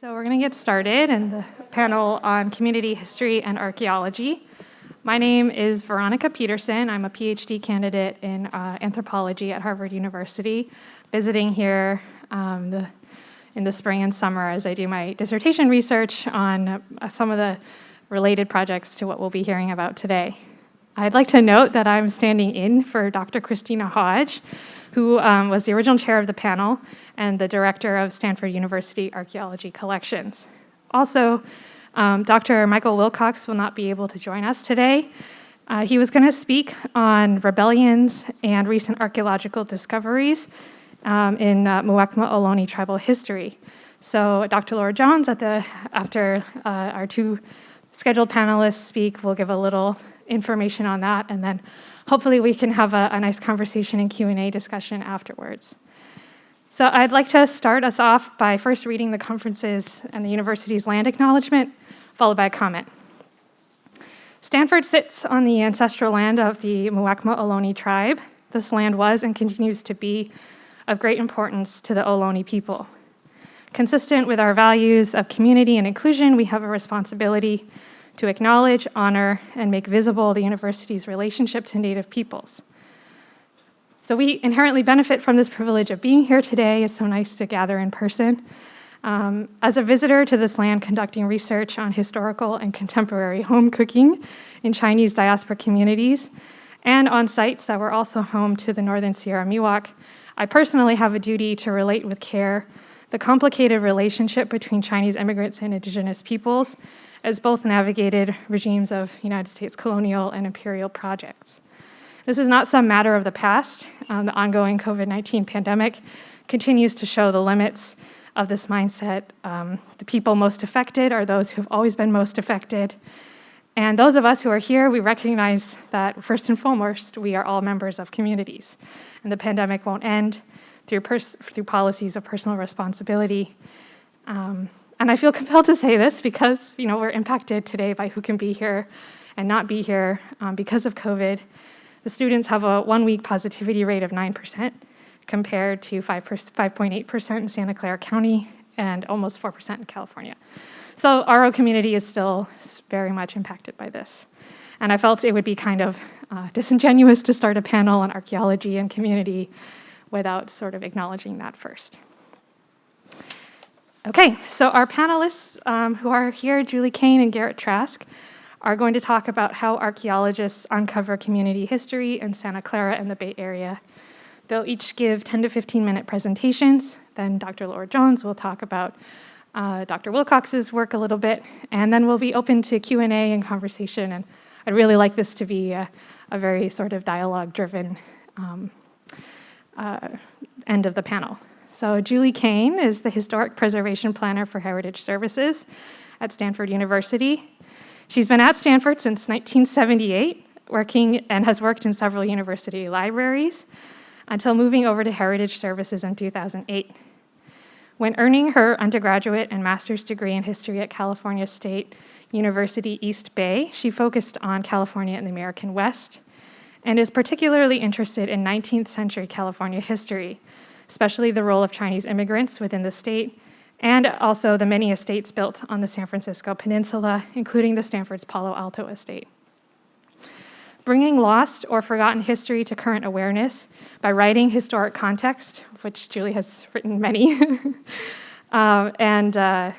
So we're going to get started in the panel on community history and archaeology. My name is Veronica Peterson. I'm a PhD candidate in anthropology at Harvard University, visiting here in the spring and summer as I do my dissertation research on some of the related projects to what we'll be hearing about today. I'd like to note that I'm standing in for Dr. Christina Hodge, who was the original chair of the panel and the director of Stanford University Archaeology Collections. Also, Dr. Michael Wilcox will not be able to join us today. He was going to speak on rebellions and recent archaeological discoveries in Muwekma Ohlone tribal history. So Dr. Laura Jones, after our two scheduled panelists speak, will give a little information on that, and then hopefully we can have a nice conversation and Q&A discussion afterwards. So I'd like to start us off by first reading the conference's and the university's land acknowledgement, followed by a comment. Stanford sits on the ancestral land of the Muwekma Ohlone tribe. This land was and continues to be of great importance to the Ohlone people. Consistent with our values of community and inclusion, we have a responsibility to acknowledge, honor, and make visible the university's relationship to Native peoples. So we inherently benefit from this privilege of being here today. It's so nice to gather in person. As a visitor to this land conducting research on historical and contemporary home cooking in Chinese diaspora communities, and on sites that were also home to the Northern Sierra Miwok, I personally have a duty to relate with care the complicated relationship between Chinese immigrants and indigenous peoples, as both navigated regimes of United States colonial and imperial projects. This is not some matter of the past. The ongoing COVID-19 pandemic continues to show the limits of this mindset. The people most affected are those who have always been most affected. And those of us who are here, we recognize that first and foremost, we are all members of communities. And the pandemic won't end through policies of personal responsibility. And I feel compelled to say this because, we're impacted today by who can be here and not be here because of COVID. The students have a 1-week positivity rate of 9% compared to 5.8% in Santa Clara County and almost 4% in California. So our community is still very much impacted by this. And I felt it would be kind of disingenuous to start a panel on archaeology and community without sort of acknowledging that first. Okay, so our panelists who are here, Julie Cain and Garrett Trask, are going to talk about how archaeologists uncover community history in Santa Clara and the Bay Area. They'll each give 10 to 15-minute presentations. Then Dr. Laura Jones will talk about Dr. Wilcox's work a little bit, and then we'll be open to Q&A and conversation. And I'd really like this to be a very sort of dialogue-driven end of the panel. So Julie Cain is the Historic Preservation Planner for Heritage Services at Stanford University. She's been at Stanford since 1978, working and has worked in several university libraries until moving over to Heritage Services in 2008. When earning her undergraduate and master's degree in history at California State University East Bay, she focused on California and the American West, and is particularly interested in 19th century California history, especially the role of Chinese immigrants within the state, and also the many estates built on the San Francisco Peninsula, including the Stanford's Palo Alto estate. Bringing lost or forgotten history to current awareness by writing historic context, which Julie has written many, writing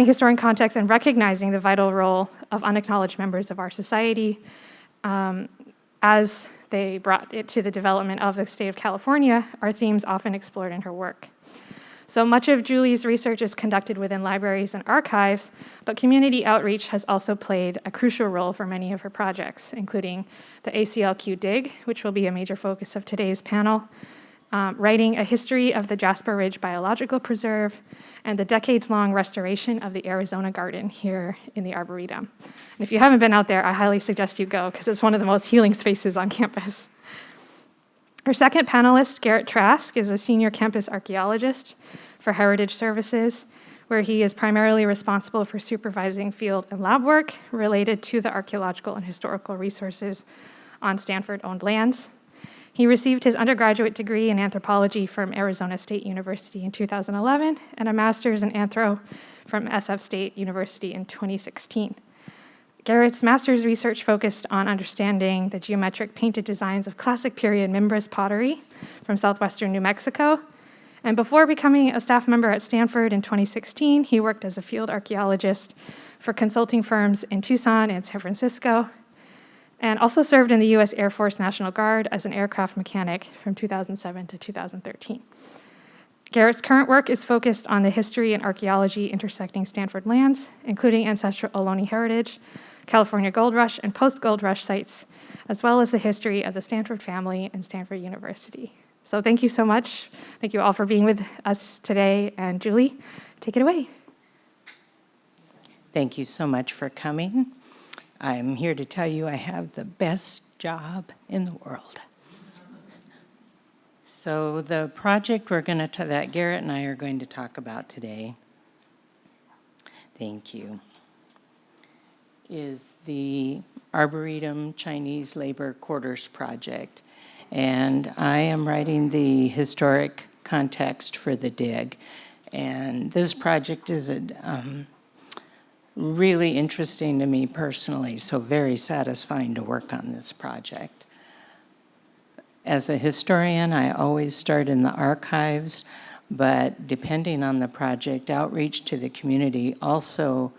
historic context and recognizing the vital role of unacknowledged members of our society as they brought it to the development of the state of California are themes often explored in her work. So much of Julie's research is conducted within libraries and archives, but community outreach has also played a crucial role for many of her projects, including the ACLQ Dig, which will be a major focus of today's panel, writing a history of the Jasper Ridge Biological Preserve, and the decades-long restoration of the Arizona Garden here in the Arboretum. And if you haven't been out there, I highly suggest you go, because it's one of the most healing spaces on campus. Our second panelist, Garrett Trask, is a senior campus archaeologist for Heritage Services, where he is primarily responsible for supervising field and lab work related to the archaeological and historical resources on Stanford-owned lands. He received his undergraduate degree in anthropology from Arizona State University in 2011 and a master's in anthro from SF State University in 2016. Garrett's master's research focused on understanding the geometric painted designs of classic period Mimbres pottery from southwestern New Mexico. And before becoming a staff member at Stanford in 2016, he worked as a field archaeologist for consulting firms in Tucson and San Francisco, and also served in the US Air Force National Guard as an aircraft mechanic from 2007 to 2013. Garrett's current work is focused on the history and archaeology intersecting Stanford lands, including ancestral Ohlone heritage, California Gold Rush, and post-Gold Rush sites, as well as the history of the Stanford family and Stanford University. So thank you so much. Thank you all for being with us today. And Julie, take it away. Thank you so much for coming. I'm here to tell you I have the best job in the world. So the project that Garrett and I are going to talk about today, thank you, is the Arboretum Chinese Labor Quarters Project. And I am writing the historic context for the dig. And this project is really interesting to me personally, so very satisfying to work on this project. As a historian, I always start in the archives, but depending on the project, outreach to the community also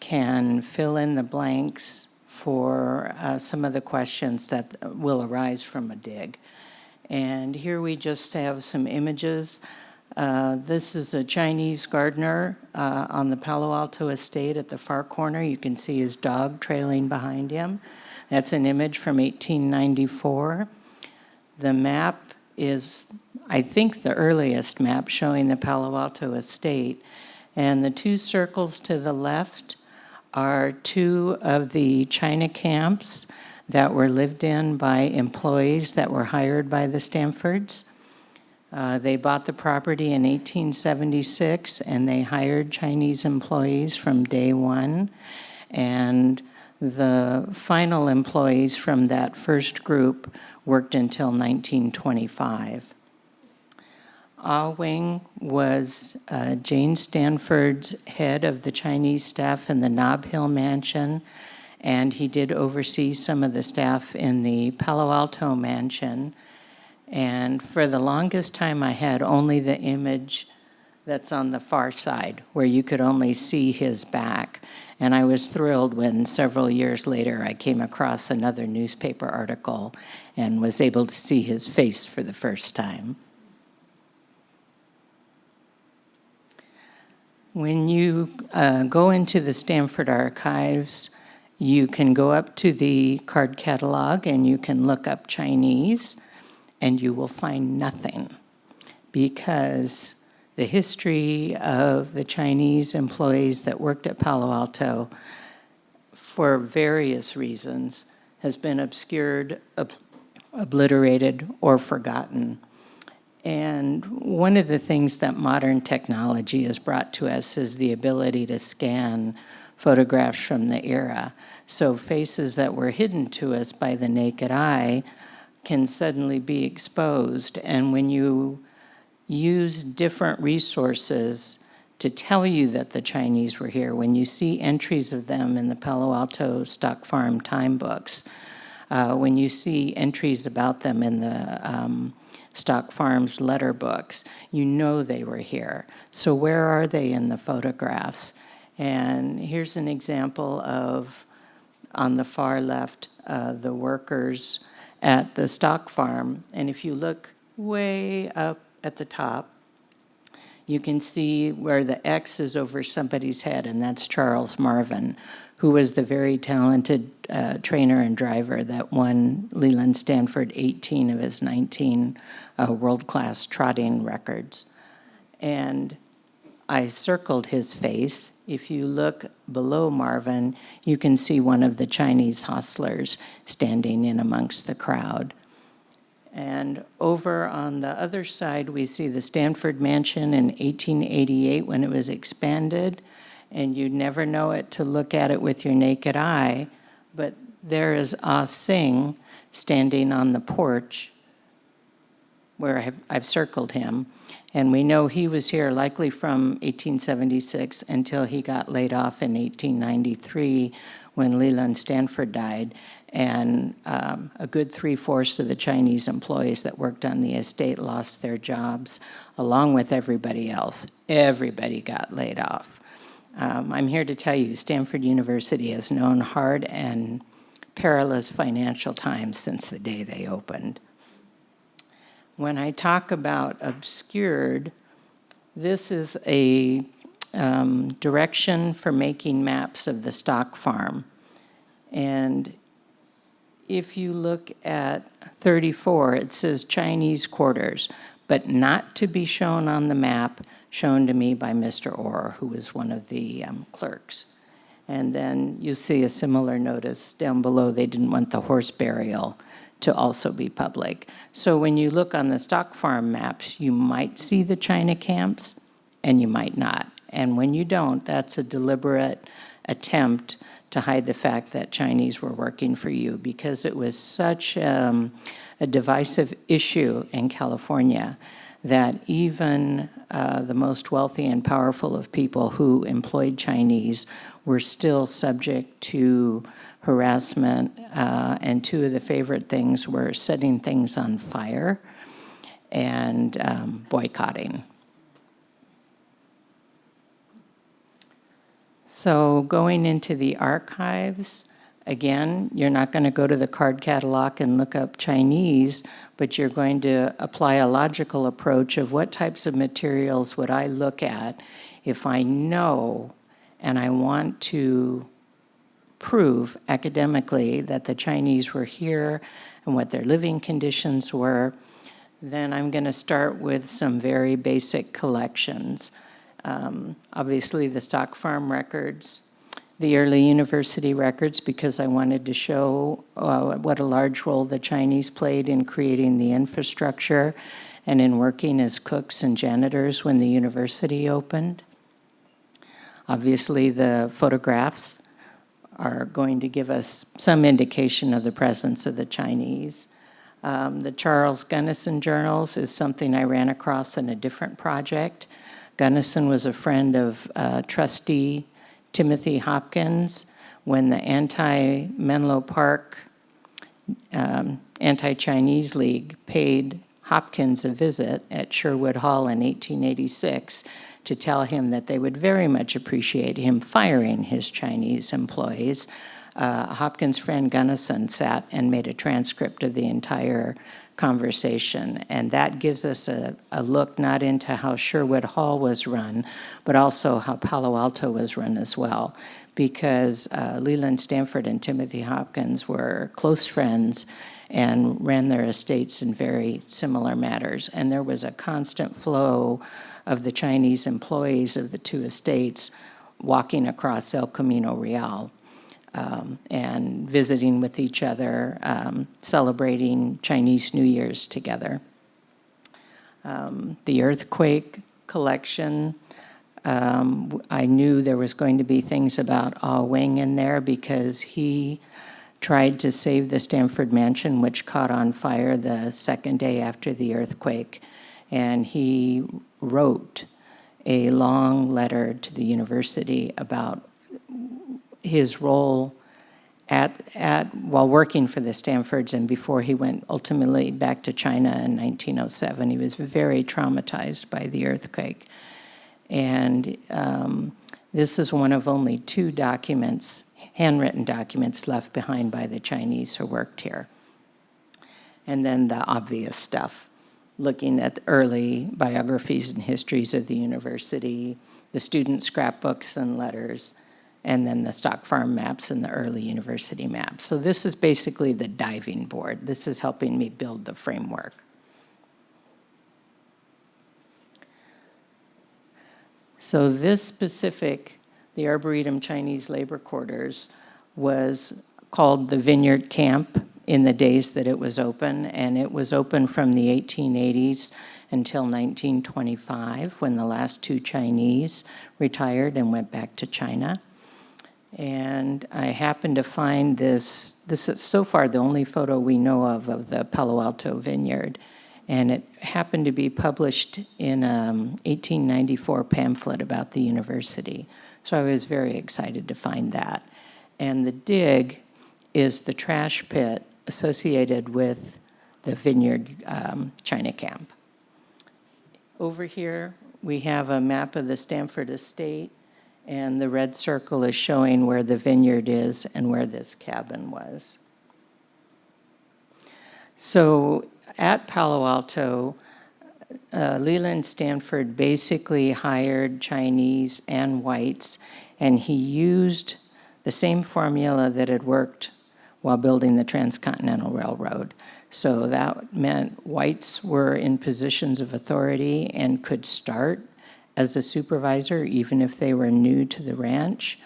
can fill in the blanks for some of the questions that will arise from a dig. And here we just have some images. This is a Chinese gardener on the Palo Alto estate at the far corner. You can see his dog trailing behind him. That's an image from 1894. The map is, I think, the earliest map showing the Palo Alto estate. And the two circles to the left are two of the China camps that were lived in by employees that were hired by the Stanfords. They bought the property in 1876, and they hired Chinese employees from day one. And the final employees from that first group worked until 1925. Ah Wing was Jane Stanford's head of the Chinese staff in the Nob Hill Mansion, and he did oversee some of the staff in the Palo Alto Mansion. And for the longest time, I had only the image that's on the far side, where you could only see his back. And I was thrilled when several years later I came across another newspaper article and was able to see his face for the first time. When you go into the Stanford archives, you can go up to the card catalog and you can look up Chinese, and you will find nothing, because the history of the Chinese employees that worked at Palo Alto, for various reasons, has been obscured, obliterated, or forgotten. And one of the things that modern technology has brought to us is the ability to scan photographs from the era. So faces that were hidden to us by the naked eye can suddenly be exposed. And when you use different resources to tell you that the Chinese were here, when you see entries of them in the Palo Alto Stock Farm time books, when you see entries about them in the Stock Farm's letter books, you know they were here. So where are they in the photographs? And here's an example of, on the far left, the workers at the stock farm. And if you look way up at the top, you can see where the X is over somebody's head, and that's Charles Marvin, who was the very talented trainer and driver that won Leland Stanford 18 of his 19 world-class trotting records. And I circled his face. If you look below Marvin, you can see one of the Chinese hustlers standing in amongst the crowd. And over on the other side, we see the Stanford Mansion in 1888 when it was expanded. And you'd never know it to look at it with your naked eye, but there is Ah Sing standing on the porch where I've circled him. And we know he was here likely from 1876 until he got laid off in 1893 when Leland Stanford died. And a good 3/4 of the Chinese employees that worked on the estate lost their jobs, along with everybody else. Everybody got laid off. I'm here to tell you, Stanford University has known hard and perilous financial times since the day they opened. When I talk about obscured, this is a direction for making maps of the stock farm. And if you look at 34, it says Chinese quarters, but not to be shown on the map, shown to me by Mr. Orr, who was one of the clerks. And then you see a similar notice down below. They didn't want the horse burial to also be public. So when you look on the stock farm maps, you might see the China camps and you might not. And when you don't, that's a deliberate attempt to hide the fact that Chinese were working for you, because it was such a divisive issue in California that even the most wealthy and powerful of people who employed Chinese were still subject to harassment, and two of the favorite things were setting things on fire and boycotting. So going into the archives, again, you're not going to go to the card catalog and look up Chinese, but you're going to apply a logical approach of what types of materials would I look at if I know and I want to prove academically that the Chinese were here and what their living conditions were. Then I'm going to start with some very basic collections. Obviously, the stock farm records, the early university records, because I wanted to show what a large role the Chinese played in creating the infrastructure and in working as cooks and janitors when the university opened. Obviously, the photographs are going to give us some indication of the presence of the Chinese. The Charles Gunnison journals is something I ran across in a different project. Gunnison was a friend of trustee Timothy Hopkins when the anti-Menlo Park Anti-Chinese League paid Hopkins a visit at Sherwood Hall in 1886 to tell him that they would very much appreciate him firing his Chinese employees. Hopkins' friend Gunnison sat and made a transcript of the entire conversation, and that gives us a look not into how Sherwood Hall was run, but also how Palo Alto was run as well, because Leland Stanford and Timothy Hopkins were close friends and ran their estates in very similar matters, and there was a constant flow of the Chinese employees of the two estates walking across El Camino Real. And visiting with each other, celebrating Chinese New Year's together. The earthquake collection, I knew there was going to be things about Ah Wing in there because he tried to save the Stanford Mansion, which caught on fire the second day after the earthquake. And he wrote a long letter to the university about his role while working for the Stanfords and before he went ultimately back to China in 1907. He was very traumatized by the earthquake. And this is one of only 2 documents, handwritten documents, left behind by the Chinese who worked here. And then the obvious stuff, looking at the early biographies and histories of the university, the student scrapbooks and letters, and then the stock farm maps and the early university maps. So this is basically the diving board. This is helping me build the framework. So this specific, the Arboretum Chinese labor quarters, was called the Vineyard Camp in the days that it was open, and it was open from the 1880s until 1925, when the last 2 Chinese retired and went back to China. And I happened to find this is so far the only photo we know of the Palo Alto vineyard. and it happened to be published in an 1894 pamphlet about the university. So I was very excited to find that. And the dig is the trash pit associated with the Vineyard China Camp. Over here, we have a map of the Stanford estate, and the red circle is showing where the vineyard is and where this cabin was. So at Palo Alto, Leland Stanford basically hired Chinese and whites, and he used the same formula that had worked while building the Transcontinental Railroad. So that meant whites were in positions of authority and could start as a supervisor, even if they were new to the ranch.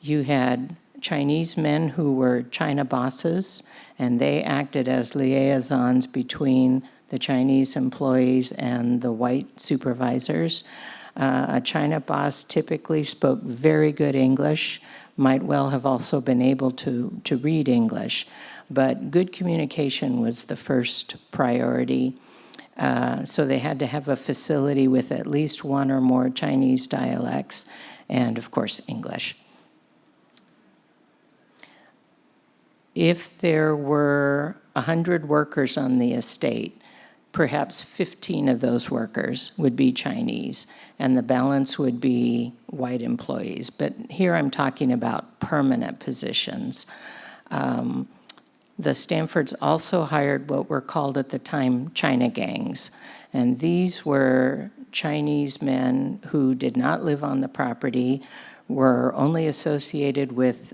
You had Chinese men who were China bosses, and they acted as liaisons between the Chinese employees and the white supervisors. A China boss typically spoke very good English, might well have also been able to read English, but good communication was the first priority. So they had to have a facility with at least one or more Chinese dialects, and of course, English. If there were 100 workers on the estate, perhaps 15 of those workers would be Chinese, and the balance would be white employees. But here I'm talking about permanent positions. The Stanfords also hired what were called at the time China gangs, and these were Chinese men who did not live on the property, were only associated with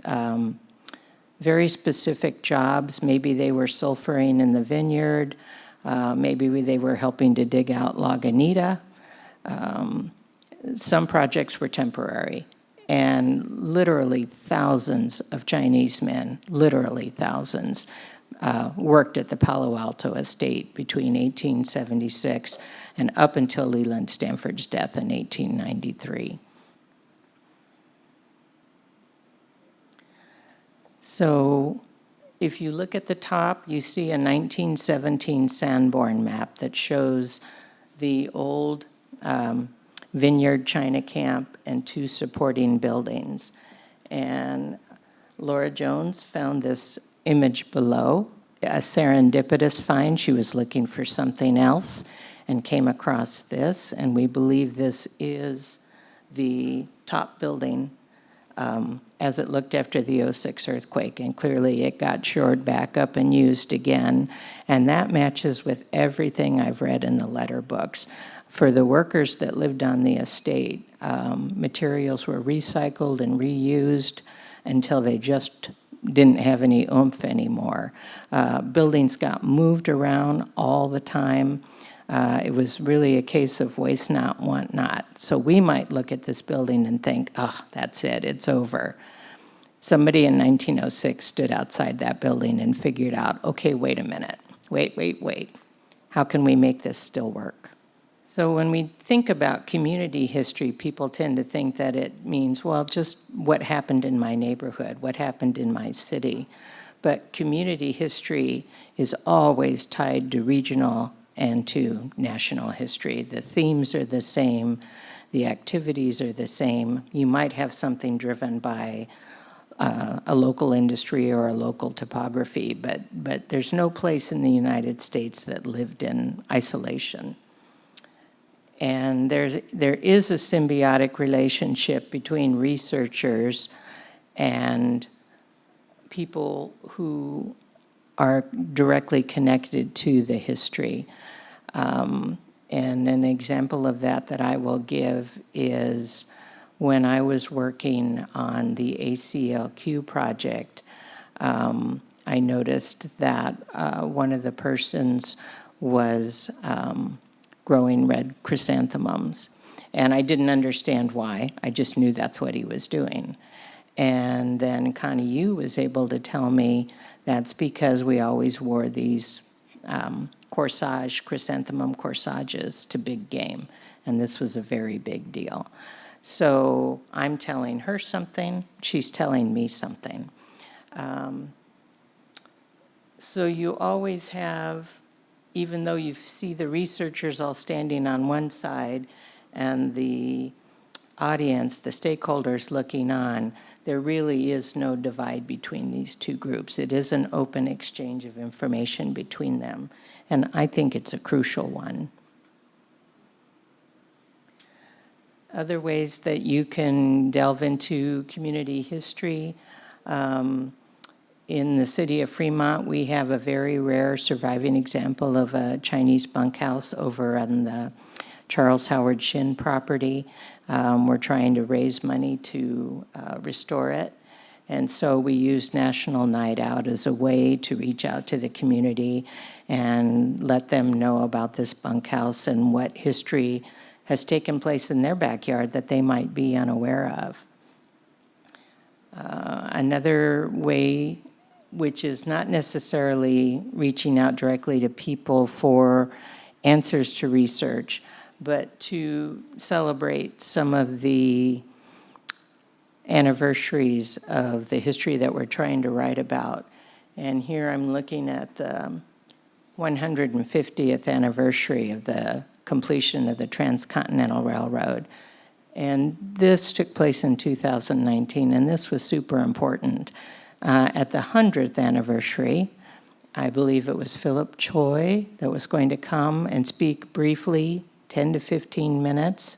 very specific jobs. Maybe they were sulfuring in the vineyard, maybe they were helping to dig out Lagunita. Some projects were temporary, and literally thousands of Chinese men, literally thousands, worked at the Palo Alto estate between 1876 and up until Leland Stanford's death in 1893. So if you look at the top, you see a 1917 Sanborn map that shows the old Vineyard China Camp and two supporting buildings. And Laura Jones found this image below, a serendipitous find. She was looking for something else and came across this, and we believe this is the top building as it looked after the '06 earthquake, and clearly it got shored back up and used again, and that matches with everything I've read in the letter books. For the workers that lived on the estate, materials were recycled and reused until they just didn't have any oomph anymore. Buildings got moved around all the time. It was really a case of waste not, want not. So we might look at this building and think, oh, that's it, it's over. Somebody in 1906 stood outside that building and figured out, okay, wait a minute, wait. How can we make this still work? So when we think about community history, people tend to think that it means, well, just what happened in my neighborhood, what happened in my city. But community history is always tied to regional and to national history. The themes are the same, the activities are the same. You might have something driven by a local industry or a local topography, but there's no place in the United States that lived in isolation. And there is a symbiotic relationship between researchers and people who are directly connected to the history. And an example of that I will give is when I was working on the ACLQ project, I noticed that one of the persons was growing red chrysanthemums. And I didn't understand why. I just knew that's what he was doing. And then Connie Yu was able to tell me that's because we always wore these chrysanthemum corsages to big game. And this was a very big deal. So I'm telling her something, she's telling me something. So you always have even though you see the researchers all standing on one side and the audience, the stakeholders looking on, there really is no divide between these two groups. It is an open exchange of information between them, and I think it's a crucial one. Other ways that you can delve into community history. In the city of Fremont, we have a very rare surviving example of a Chinese bunkhouse over on the Charles Howard Shin property. We're trying to raise money to restore it. And so we use National Night Out as a way to reach out to the community and let them know about this bunkhouse and what history has taken place in their backyard that they might be unaware of. Another way, which is not necessarily reaching out directly to people for answers to research, but to celebrate some of the anniversaries of the history that we're trying to write about. And here I'm looking at the 150th anniversary of the completion of the Transcontinental Railroad. And this took place in 2019, and this was super important. At the 100th anniversary, I believe it was Philip Choi that was going to come and speak briefly, 10 to 15 minutes,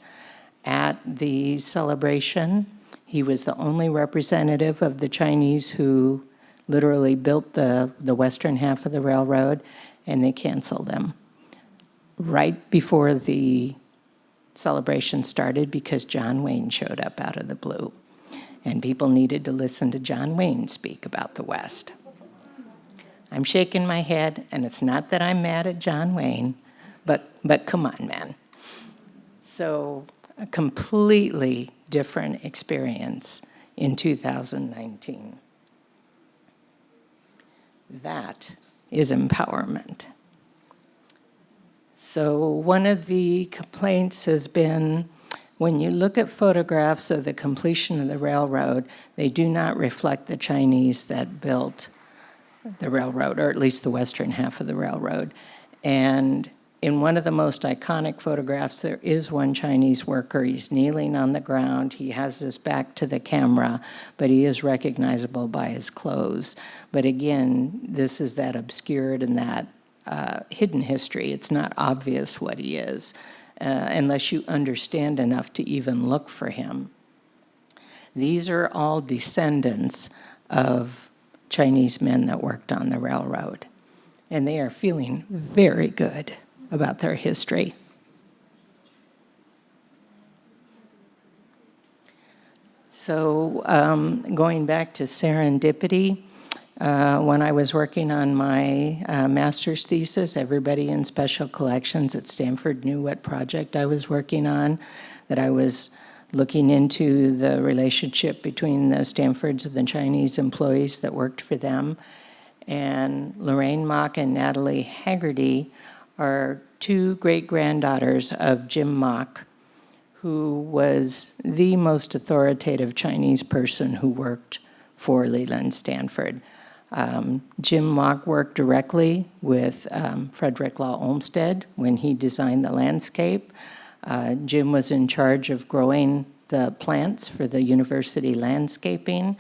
at the celebration. He was the only representative of the Chinese who literally built the western half of the railroad, and they canceled them right before the celebration started because John Wayne showed up out of the blue. And people needed to listen to John Wayne speak about the West. I'm shaking my head, and it's not that I'm mad at John Wayne, but come on, man. So a completely different experience in 2019. That is empowerment. So one of the complaints has been, when you look at photographs of the completion of the railroad, they do not reflect the Chinese that built the railroad, or at least the western half of the railroad. And in one of the most iconic photographs, there is one Chinese worker. He's kneeling on the ground. He has his back to the camera, but he is recognizable by his clothes. But again, this is that obscured and that hidden history. It's not obvious what he is unless you understand enough to even look for him. These are all descendants of Chinese men that worked on the railroad, and they are feeling very good about their history. So going back to serendipity, when I was working on my master's thesis, everybody in special collections at Stanford knew what project I was working on, that I was looking into the relationship between the Stanfords and the Chinese employees that worked for them. And Lorraine Mock and Natalie Haggerty are two great-granddaughters of Jim Mock, who was the most authoritative Chinese person who worked for Leland Stanford. Jim Mock worked directly with Frederick Law Olmsted when he designed the landscape. Jim was in charge of growing the plants for the university landscaping.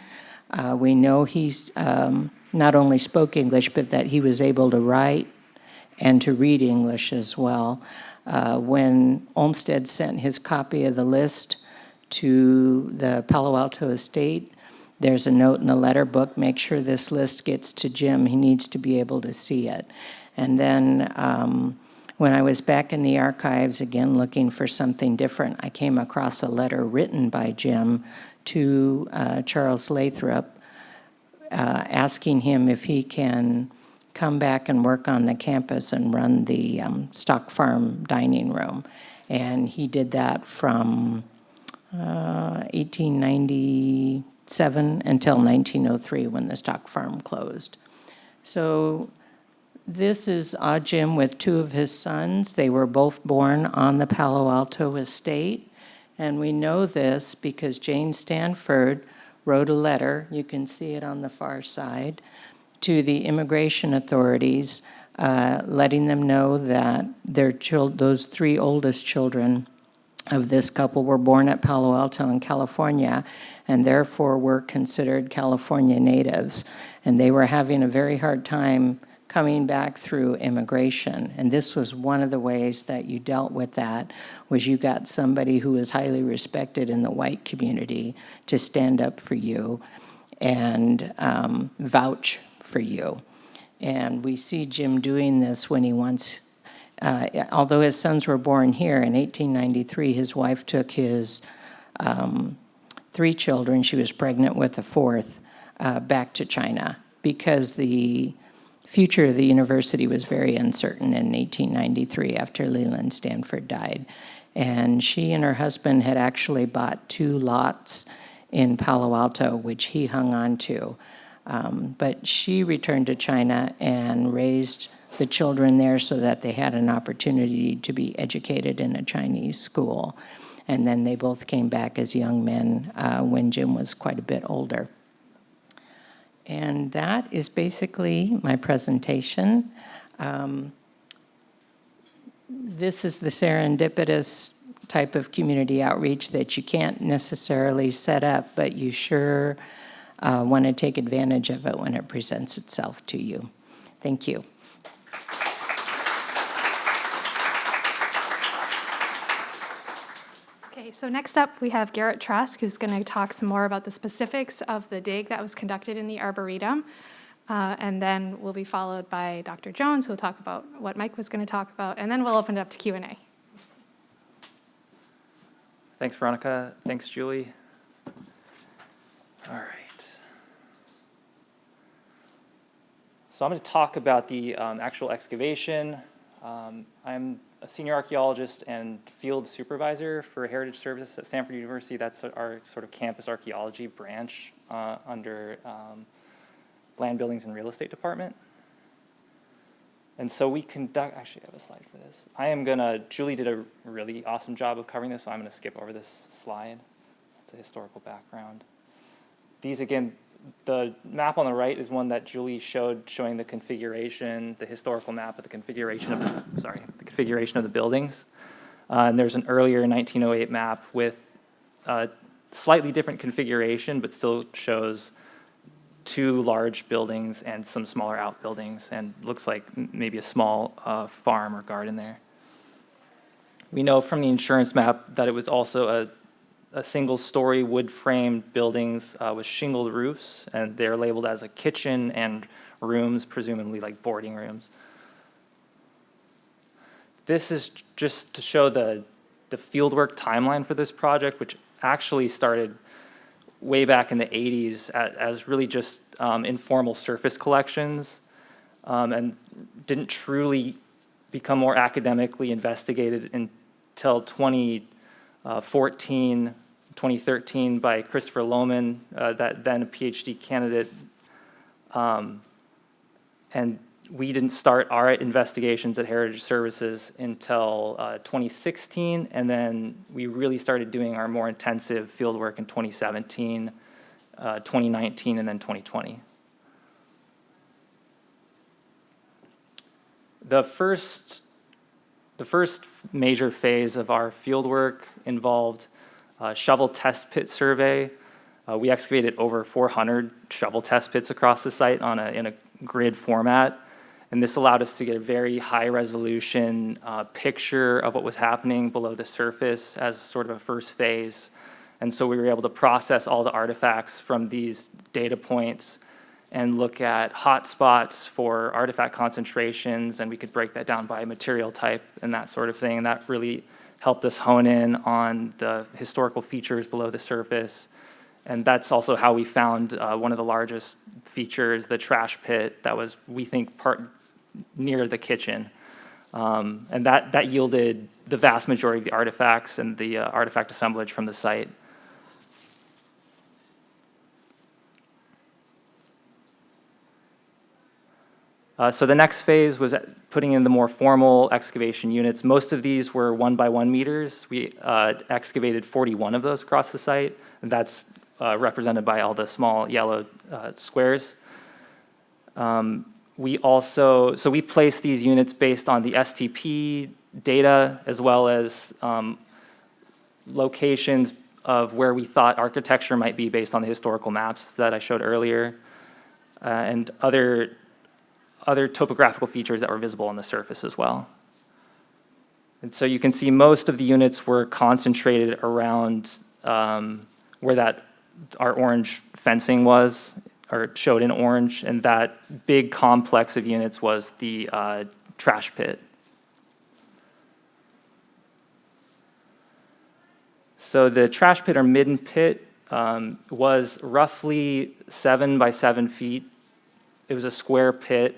We know he's not only spoke English, but that he was able to write and to read English as well. When Olmsted sent his copy of the list to the Palo Alto estate, there's a note in the letter book, make sure this list gets to Jim. He needs to be able to see it. And then when I was back in the archives, again, looking for something different, I came across a letter written by Jim to Charles Lathrop, asking him if he can come back and work on the campus and run the stock farm dining room. And he did that from 1897 until 1903 when the stock farm closed. So this is Jim with two of his sons. They were both born on the Palo Alto estate. And we know this because Jane Stanford wrote a letter, you can see it on the far side, to the immigration authorities letting them know that those three oldest children of this couple were born at Palo Alto in California and therefore were considered California natives. And they were having a very hard time coming back through immigration. And this was one of the ways that you dealt with that, was you got somebody who was highly respected in the white community to stand up for you and vouch for you. And we see Jim doing this when he wants, although his sons were born here in 1893, his wife took his 3 children, she was pregnant with the 4th, back to China because the future of the university was very uncertain in 1893 after Leland Stanford died. And she and her husband had actually bought 2 lots in Palo Alto, which he hung on to. But she returned to China and raised the children there so that they had an opportunity to be educated in a Chinese school. And then they both came back as young men when Jim was quite a bit older. And that is basically my presentation. This is the serendipitous type of community outreach that you can't necessarily set up, but you sure want to take advantage of it when it presents itself to you. Thank you. Okay, so next up we have Garrett Trask, who's going to talk some more about the specifics of the dig that was conducted in the Arboretum. And then we'll be followed by Dr. Jones, who will talk about what Mike was going to talk about, and then we'll open it up to Q&A. Thanks, Veronica. Thanks, Julie. All right. So I'm going to talk about the actual excavation. I'm a senior archaeologist and field supervisor for Heritage Services at Stanford University. That's our sort of campus archaeology branch under Land, Buildings, and Real Estate Department. And so we conduct, actually I have a slide for this. Julie did a really awesome job of covering this, so I'm going to skip over this slide. It's a historical background. These, again, the map on the right is one that Julie showed, showing the configuration, the historical map of the configuration of the configuration of the buildings. And there's an earlier 1908 map with a slightly different configuration, but still shows 2 large buildings and some smaller outbuildings, and looks like maybe a small farm or garden there. We know from the insurance map that it was also a single-story wood-framed buildings with shingled roofs, and they're labeled as a kitchen and rooms, presumably like boarding rooms. This is just to show the fieldwork timeline for this project, which actually started way back in the 80s as really just informal surface collections, and didn't truly become more academically investigated until 2013 by Christopher Lohman, then a PhD candidate. And we didn't start our investigations at Heritage Services until 2016, and then we really started doing our more intensive fieldwork in 2017, 2019, and then 2020. The first major phase of our fieldwork involved shovel test pit survey. We excavated over 400 shovel test pits across the site in a grid format. And this allowed us to get a very high resolution picture of what was happening below the surface as sort of a first phase. And so we were able to process all the artifacts from these data points and look at hotspots for artifact concentrations, and we could break that down by material type and that sort of thing. And that really helped us hone in on the historical features below the surface. And that's also how we found one of the largest features, the trash pit, that was, we think, near the kitchen. And that yielded the vast majority of the artifacts and the artifact assemblage from the site. So the next phase was putting in the more formal excavation units. Most of these were 1 by 1 meters. We excavated 41 of those across the site, and that's represented by all the small yellow squares. we also, so we place these units based on the STP data as well as locations of where we thought architecture might be based on the historical maps that I showed earlier, and other topographical features that were visible on the surface as well. And so you can see most of the units were concentrated around where our orange fencing was, or showed in orange, and that big complex of units was the trash pit. So the trash pit or midden pit was roughly 7 by 7 feet. It was a square pit,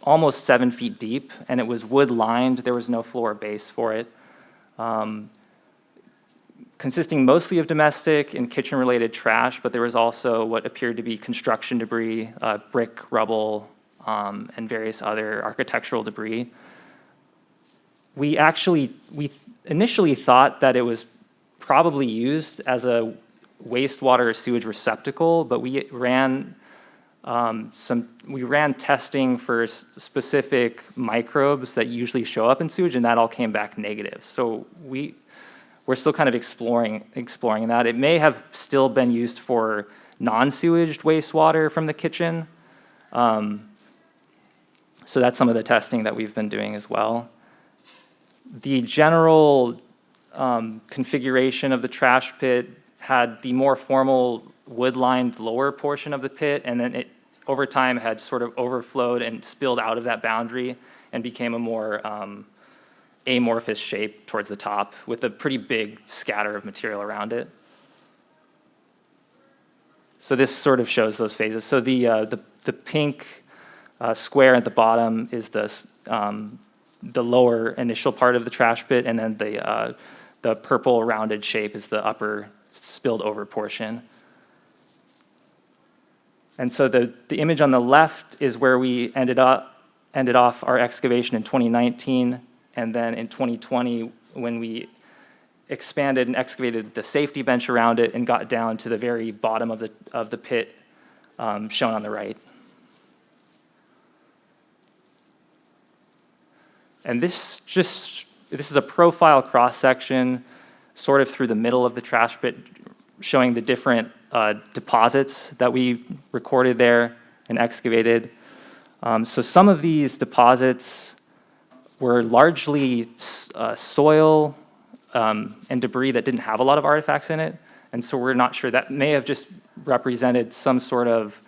almost 7 feet deep, and it was wood lined. There was no floor base for it. Consisting mostly of domestic and kitchen-related trash, but there was also what appeared to be construction debris, brick, rubble, and various other architectural debris. We initially thought that it was probably used as a wastewater or sewage receptacle, but we ran testing for specific microbes that usually show up in sewage, and that all came back negative. So we're still kind of exploring that. It may have still been used for non-sewaged wastewater from the kitchen. So that's some of the testing that we've been doing as well. The general configuration of the trash pit had the more formal wood-lined lower portion of the pit, and then it, over time, had sort of overflowed and spilled out of that boundary and became a more amorphous shape towards the top with a pretty big scatter of material around it. So this sort of shows those phases. So the pink square at the bottom is the lower initial part of the trash pit, and then the purple rounded shape is the upper spilled over portion. And so the image on the left is where we ended off our excavation in 2019, and then in 2020 when we expanded and excavated the safety bench around it and got down to the very bottom of the pit, shown on the right. And this is a profile cross-section sort of through the middle of the trash pit, showing the different deposits that we recorded there and excavated. So some of these deposits were largely soil and debris that didn't have a lot of artifacts in it, and so we're not sure. That may have just represented some sort of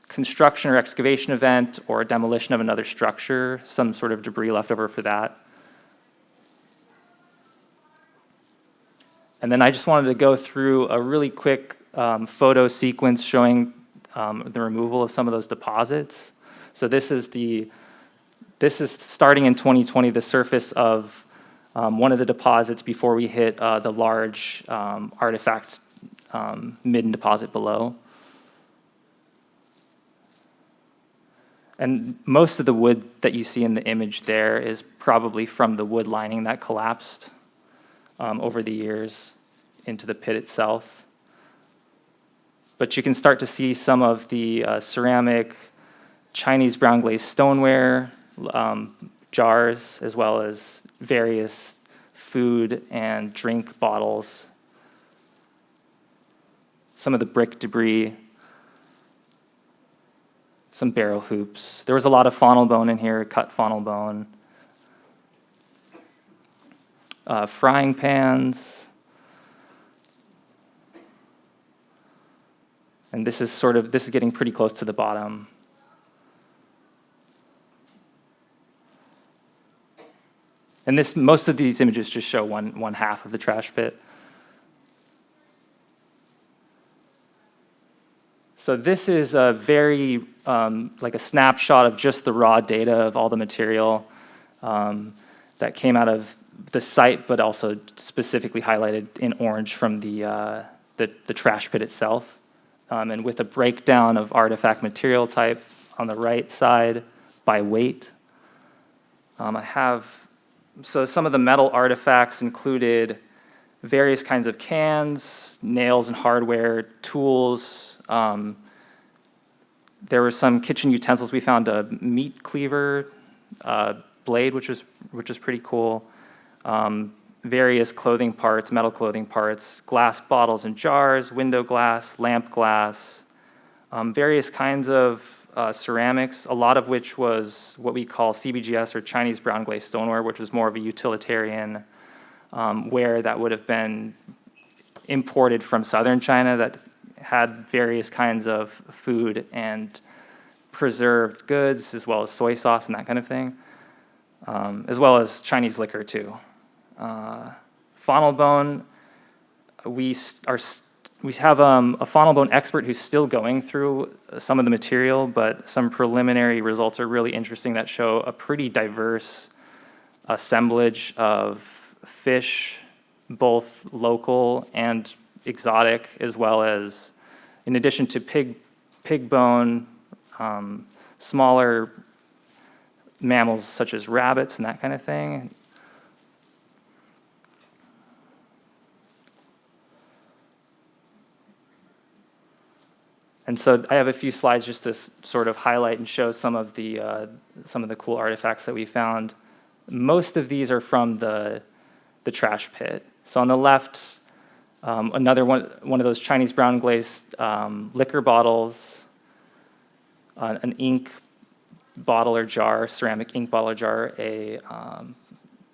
construction or excavation event or demolition of another structure, some sort of debris left over for that. And then I just wanted to go through a really quick photo sequence showing the removal of some of those deposits. So this is starting in 2020, the surface of one of the deposits before we hit the large artifact midden deposit below. And most of the wood that you see in the image there is probably from the wood lining that collapsed over the years into the pit itself. But you can start to see some of the ceramic Chinese brown glazed stoneware, jars, as well as various food and drink bottles. Some of the brick debris, some barrel hoops. There was a lot of funnel bone in here, cut funnel bone. Frying pans. And this is getting pretty close to the bottom. And most of these images just show one half of the trash pit. So this is a very, like a snapshot of just the raw data of all the material that came out of the site, but also specifically highlighted in orange from the trash pit itself. And with a breakdown of artifact material type on the right side by weight. So some of the metal artifacts included various kinds of cans, nails and hardware, tools, There were some kitchen utensils. We found a meat cleaver blade, which was pretty cool. Various clothing parts, metal clothing parts, glass bottles and jars, window glass, lamp glass, various kinds of ceramics, a lot of which was what we call CBGS, or Chinese brown glazed stoneware, which was more of a utilitarian ware that would have been imported from southern China that had various kinds of food and preserved goods, as well as soy sauce and that kind of thing, as well as Chinese liquor too. Funnel bone, we have a funnel bone expert who's still going through some of the material, but some preliminary results are really interesting that show a pretty diverse assemblage of fish, both local and exotic, as well as, in addition to pig bone, smaller mammals such as rabbits and that kind of thing. And so I have a few slides just to sort of highlight and show some of the cool artifacts that we found. Most of these are from the trash pit. So on the left, another one of those Chinese brown glazed liquor bottles, an ink bottle or jar, ceramic ink bottle or jar, a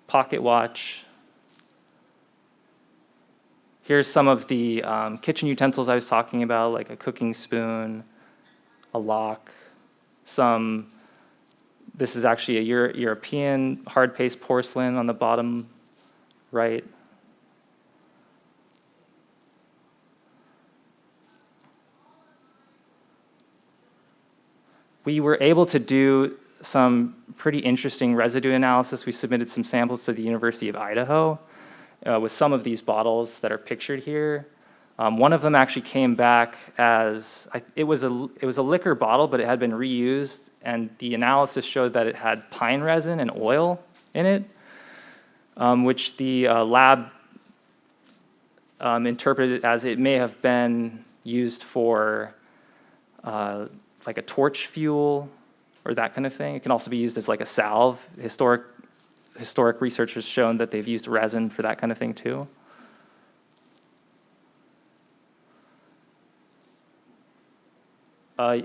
pocket watch. Here's some of the kitchen utensils I was talking about, like a cooking spoon, a lock, this is actually a European hard paste porcelain on the bottom right. We were able to do some pretty interesting residue analysis. We submitted some samples to the University of Idaho with some of these bottles that are pictured here. One of them actually came back as, it was a liquor bottle, but it had been reused, and the analysis showed that it had pine resin and oil in it, which the lab interpreted as it may have been used for like a torch fuel or that kind of thing. It can also be used as like a salve. Historic research has shown that they've used resin for that kind of thing too.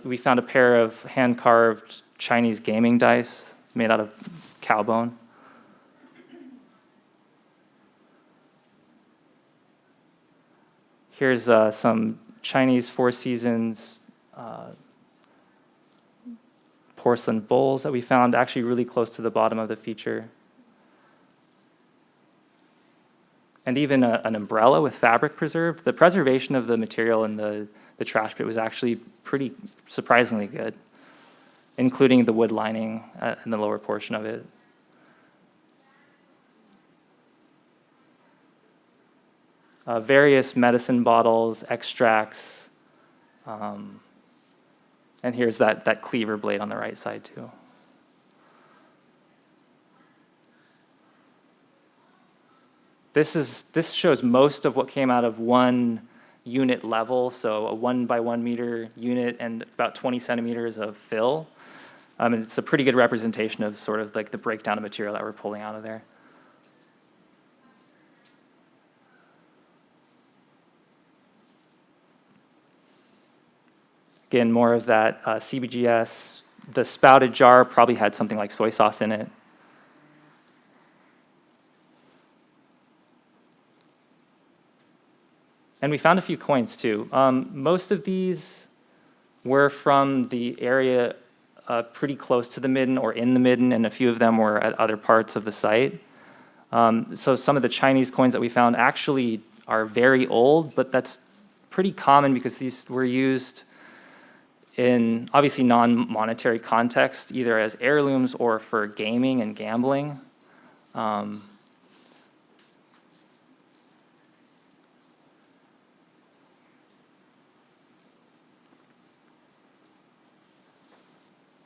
We found a pair of hand-carved Chinese gaming dice made out of cow bone. Here's some Chinese Four Seasons porcelain bowls that we found actually really close to the bottom of the feature. And even an umbrella with fabric preserved. The preservation of the material in the trash pit was actually pretty surprisingly good, including the wood lining in the lower portion of it. Various medicine bottles, extracts, and here's that cleaver blade on the right side too. This shows most of what came out of one unit level, so a 1 by 1 meter unit and about 20 centimeters of fill. And it's a pretty good representation of sort of like the breakdown of material that we're pulling out of there. Again, more of that CBGS. The spouted jar probably had something like soy sauce in it. And we found a few coins too. Most of these were from the area pretty close to the midden or in the midden, and a few of them were at other parts of the site. So some of the Chinese coins that we found actually are very old, but that's pretty common because these were used in obviously non-monetary context, either as heirlooms or for gaming and gambling.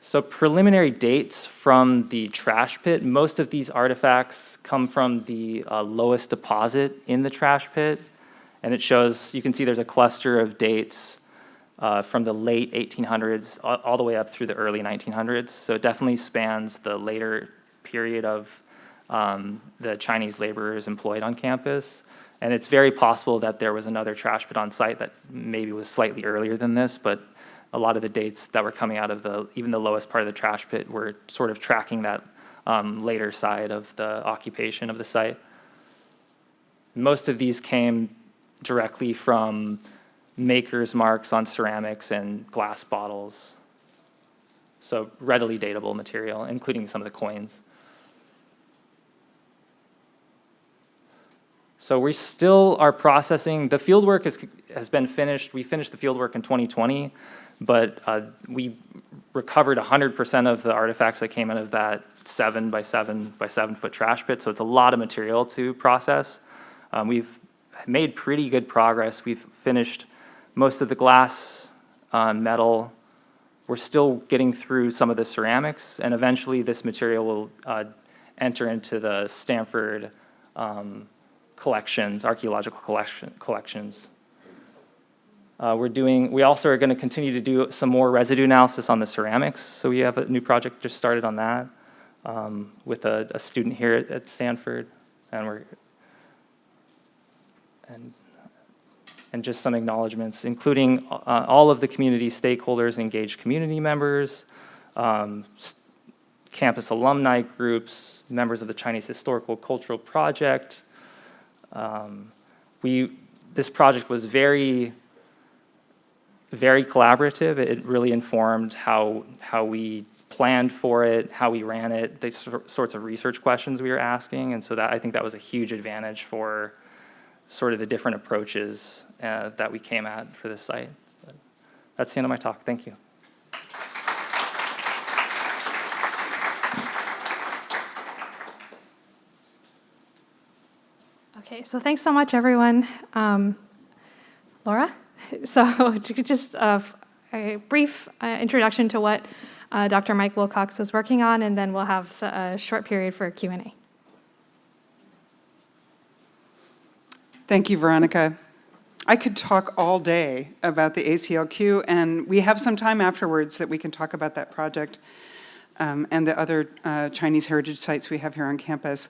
So preliminary dates from the trash pit, most of these artifacts come from the lowest deposit in the trash pit. And it shows, you can see there's a cluster of dates from the late 1800s all the way up through the early 1900s. So it definitely spans the later period of the Chinese laborers employed on campus. And it's very possible that there was another trash pit on site that maybe was slightly earlier than this, but a lot of the dates that were coming out of even the lowest part of the trash pit were sort of tracking that later side of the occupation of the site. Most of these came directly from maker's marks on ceramics and glass bottles. So readily datable material, including some of the coins. So we still are processing. The fieldwork has been finished. We finished the fieldwork in 2020, but we recovered 100% of the artifacts that came out of that 7 by 7 by 7 foot trash pit. So it's a lot of material to process. We've made pretty good progress. We've finished most of the glass, metal. We're still getting through some of the ceramics, and eventually this material will enter into the Stanford collections, archaeological collections. We also are going to continue to do some more residue analysis on the ceramics. So we have a new project just started on that with a student here at Stanford, and just some acknowledgements, including all of the community stakeholders, engaged community members, campus alumni groups, members of the Chinese Historical Cultural Project. This project was very, very collaborative. It really informed how we planned for it, how we ran it, the sorts of research questions we were asking, and so I think that was a huge advantage for sort of the different approaches that we came at for this site. But that's the end of my talk. Thank you. Okay, so thanks so much, everyone. Laura? So just a brief introduction to what Dr. Mike Wilcox was working on, and then we'll have a short period for Q&A. Thank you, Veronica. I could talk all day about the ACLQ, and we have some time afterwards that we can talk about that project and the other Chinese heritage sites we have here on campus.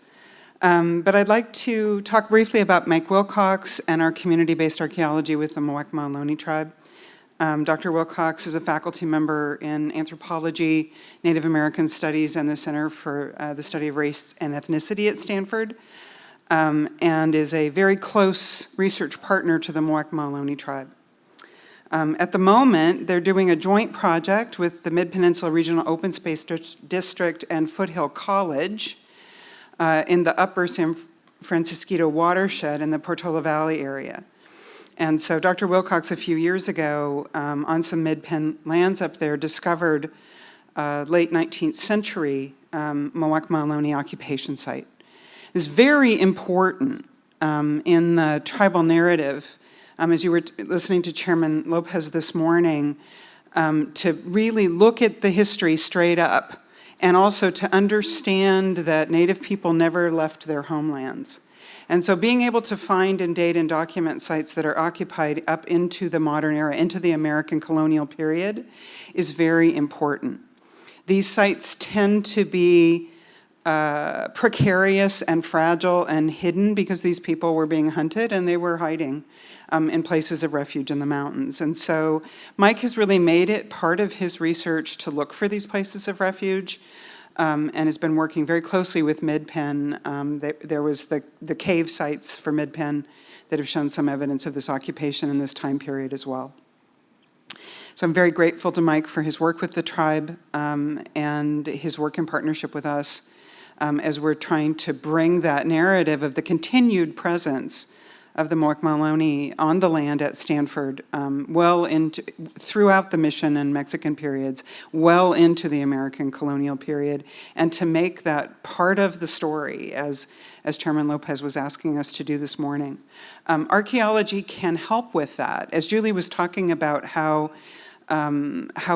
But I'd like to talk briefly about Mike Wilcox and our community-based archaeology with the Muwekma Ohlone tribe. Dr. Wilcox is a faculty member in Anthropology, Native American Studies, and the Center for the Study of Race and Ethnicity at Stanford, and is a very close research partner to the Muwekma Ohlone tribe. At the moment, they're doing a joint project with the Mid-Peninsula Regional Open Space District and Foothill College in the upper San Francisco watershed in the Portola Valley area. And so Dr. Wilcox, a few years ago, on some Mid-Pen lands up there, discovered late 19th century Muwekma Ohlone occupation site. It's very important in the tribal narrative, as you were listening to Chairman Lopez this morning, to really look at the history straight up, and also to understand that Native people never left their homelands. And so being able to find and date and document sites that are occupied up into the modern era, into the American colonial period, is very important. These sites tend to be precarious and fragile and hidden because these people were being hunted and they were hiding in places of refuge in the mountains. And so Mike has really made it part of his research to look for these places of refuge, and has been working very closely with Mid-Pen. There was the cave sites for Mid-Pen that have shown some evidence of this occupation in this time period as well. So I'm very grateful to Mike for his work with the tribe and his work in partnership with us as we're trying to bring that narrative of the continued presence of the Muwekma Ohlone on the land at Stanford well into throughout the mission and Mexican periods, well into the American colonial period, and to make that part of the story, as Chairman Lopez was asking us to do this morning. Archaeology can help with that. As Julie was talking about how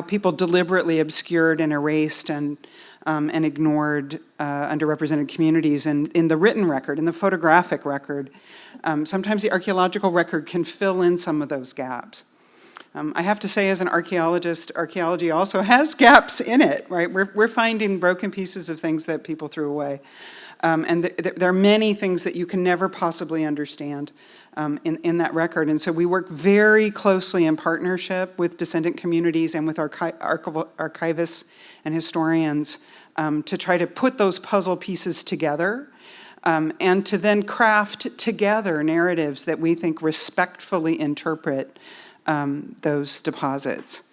people deliberately obscured and erased and ignored underrepresented communities. And in the written record, in the photographic record, sometimes the archaeological record can fill in some of those gaps. I have to say, as an archaeologist, archaeology also has gaps in it, right? We're finding broken pieces of things that people threw away. And there are many things that you can never possibly understand in that record. And so we work very closely in partnership with descendant communities and with archivists and historians to try to put those puzzle pieces together and to then craft together narratives that we think respectfully interpret those deposits.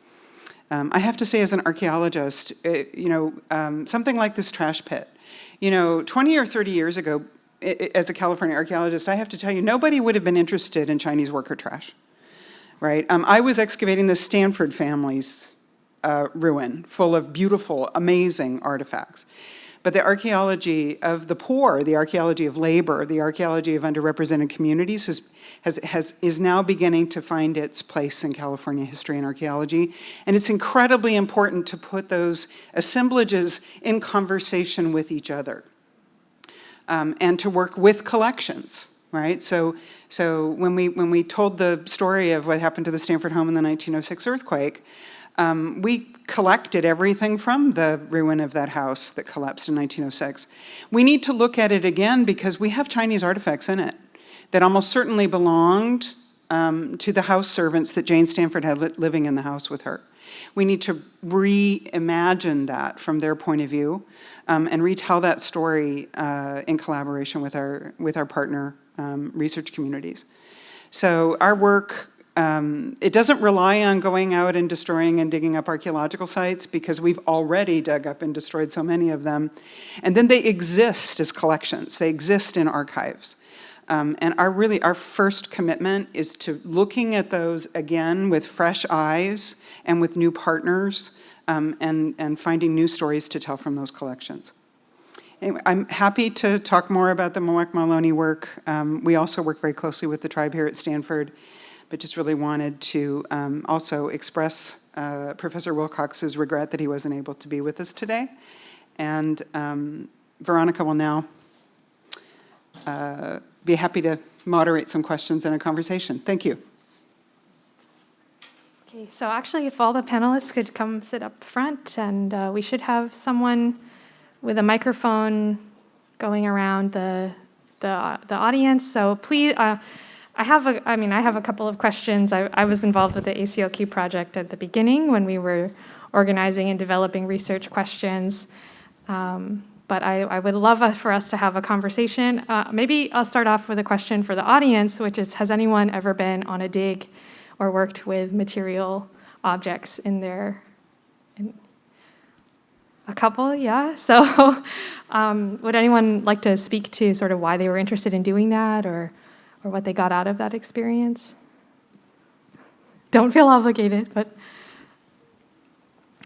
I have to say, as an archaeologist, something like this trash pit, 20 or 30 years ago, as a California archaeologist, I have to tell you, nobody would have been interested in Chinese worker trash, right? I was excavating the Stanford family's ruin, full of beautiful, amazing artifacts. But the archaeology of the poor, the archaeology of labor, the archaeology of underrepresented communities is now beginning to find its place in California history and archaeology. And it's incredibly important to put those assemblages in conversation with each other and to work with collections, right? So when we told the story of what happened to the Stanford home in the 1906 earthquake, we collected everything from the ruin of that house that collapsed in 1906. We need to look at it again because we have Chinese artifacts in it that almost certainly belonged to the house servants that Jane Stanford had living in the house with her. We need to reimagine that from their point of view and retell that story in collaboration with our partner research communities. So our work, it doesn't rely on going out and destroying and digging up archaeological sites because we've already dug up and destroyed so many of them. And then they exist as collections. They exist in archives. And our first commitment is to looking at those again with fresh eyes and with new partners and finding new stories to tell from those collections. Anyway, I'm happy to talk more about the Muwekma Ohlone work. We also work very closely with the tribe here at Stanford, but just really wanted to also express Professor Wilcox's regret that he wasn't able to be with us today. And Veronica will now be happy to moderate some questions and a conversation. Thank you. Okay, so actually, if all the panelists could come sit up front, and we should have someone with a microphone going around the audience. So please, I have a couple of questions. I was involved with the ACLQ project at the beginning when we were organizing and developing research questions. But I would love for us to have a conversation. Maybe I'll start off with a question for the audience, which is, has anyone ever been on a dig or worked with material objects in their... A couple, yeah. So would anyone like to speak to sort of why they were interested in doing that or what they got out of that experience? Don't feel obligated, but